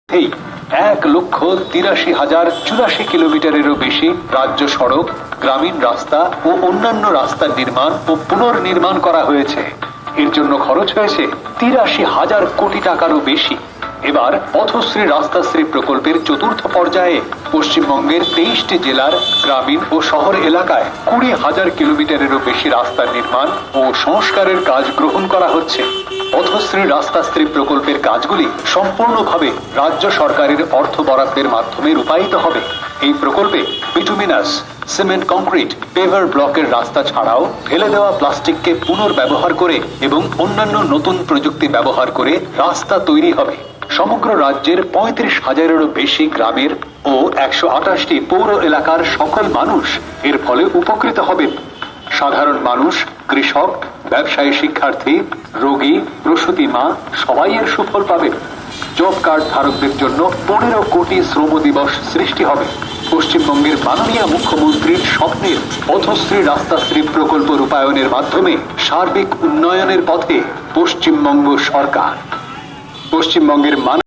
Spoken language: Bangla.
এই 1,83,084 কিলোমিটারেরও বেশি রাজ্য সড়ক, গ্রামীণ রাস্তা ও অন্যান্য রাস্তার নির্মাণ ও পুনর্নির্মাণ করা হয়েছে। এর জন্য খরচ হয়েছে 83,000 কোটি টাকারও বেশি। এবার পথশ্রী রাস্তাশ্রী প্রকল্পের চতুর্থ পর্যায়ে পশ্চিমবঙ্গের 23টি জেলার গ্রামীণ ও শহর এলাকায় 20,000 কিলোমিটারেরও বেশি রাস্তার নির্মাণ ও সংস্কারের কাজ গ্রহণ করা হচ্ছে। পথশ্রী রাস্তাশ্রী প্রকল্পের কাজগুলি সম্পূর্ণভাবে রাজ্য সরকারের অর্থ বরাদ্দের মাধ্যমে রূপায়িত হবে। এই প্রকল্পে বিটুমিনাস, সিমেন্ট, কংক্রিট, পেভার ব্লকের রাস্তা ছাড়াও ফেলে দেওয়া প্লাস্টিককে পুনর্ব্যবহার করে এবং অন্যান্য নতুন প্রযুক্তি ব্যবহার করে রাস্তা তৈরি হবে। সমগ্র রাজ্যের 35,000-এরও বেশি গ্রামের ও 128টি পৌর এলাকার সকল মানুষ এর ফলে উপকৃত হবেন। সাধারণ মানুষ, কৃষক, ব্যবসায়ী, শিক্ষার্থী, রোগী, প্রসূতি মা সবাই এর সুফল পাবেন। জব কার্ড ধারকদের জন্য 15 কোটি শ্রম দিবস সৃষ্টি হবে। পশ্চিমবঙ্গের মাননীয় মুখ্যমন্ত্রীর স্বপ্নের পথশ্রী রাস্তাশ্রী প্রকল্প রূপায়ণের মাধ্যমে সার্বিক উন্নয়নের পথে পশ্চিমবঙ্গ সরকার। পশ্চিমবঙ্গের